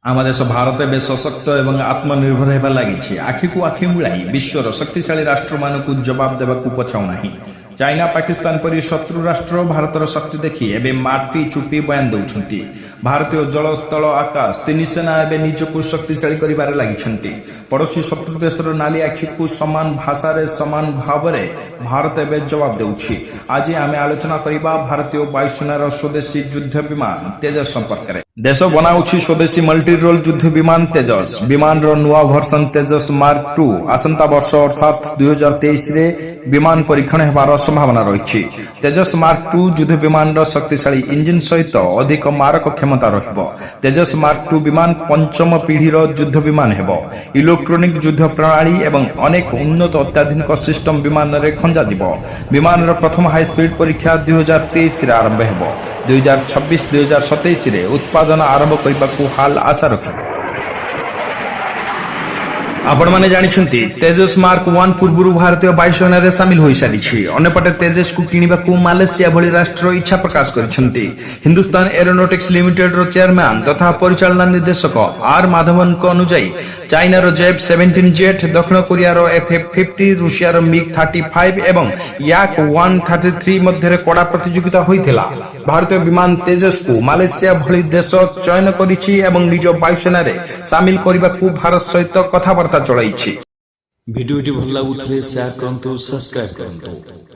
आम देश भारत एवं सशक्त और आत्मनिर्भर होगा लगी आखि को आखि मिलाई विश्वर शक्तिशाली राष्ट्र मानक जवाब देवा पछाऊना। चाइना पाकिस्तान परी शत्रु राष्ट्र भारतर शक्ति देखि एवं माटी चुपी बयान दौरान भारतीय जल स्थल आकाश तीन सेना एवं निजक शक्तिशाली कर लगी। पड़ोशी शत्रु देशर नाली आखि को समान भाषा समान भाव में भारत एवं जवाब देउछि। आज आम आलोचना करबा भारतीय वायुसेनार स्वदेशी युद्ध विमान तेजस संपर्क में। देश बनाउछि स्वदेशी मल्टी रोल युद्ध विमान तेजस। विमान नुआ भर्सन तेजस मार्क 2 आसंता वर्ष अर्थात 2023 रे विमान परीक्षण हेबार संभावना रही। तेजस मार्क 2 युद्ध विमान शक्तिशाली इंजिन सहित अधिक मारक क्षमता रहिबो। तेजस मार्क 2 विमान पंचम पीढ़ीर युद्ध विमान हेबो। इलेक्ट्रोनिक युद्ध प्रणाली एवं अनेक उन्नत अत्याधुनिक सिस्टम विमान रे खंजा जिवो। विमान प्रथम हाई स्पीड परीक्षा 2023 रे आरंभ हेबो। 2026-2027 रे उत्पादन आरंभ करने हाल आशा रखी। आपण माने जानिछंती तेजस मार्क 1 पूर्व भारतीय वायुसेना रे शामिल होई सारिछि। अन्यपटे तेजस को किनिबाकू मालयेशिया भली राष्ट्र इच्छा प्रकाश करिसंती। हिंदुस्तान एरोनॉटिक्स लिमिटेड रो चेयरमैन तथा परिचालना निर्देशक आर माधवन को अनुसार चाइना रो जेफ-17 जेट, दक्षिण कोरिया रो FF-50, रूसिया रो MiG-35 एवं याक-133 मध्य कड़ा प्रतियोगिता होइथिला। भारतीय विमान तेजस को मालयेशिया भली देश चयन करिछि एवं निज वायुसेना रे शामिल करिबाकू भारत सहित कथाबार्ता चलाइछि। भिडियोटी भल लागुଥିଲେ शेयर करंतु, सब्सक्राइब करंतु।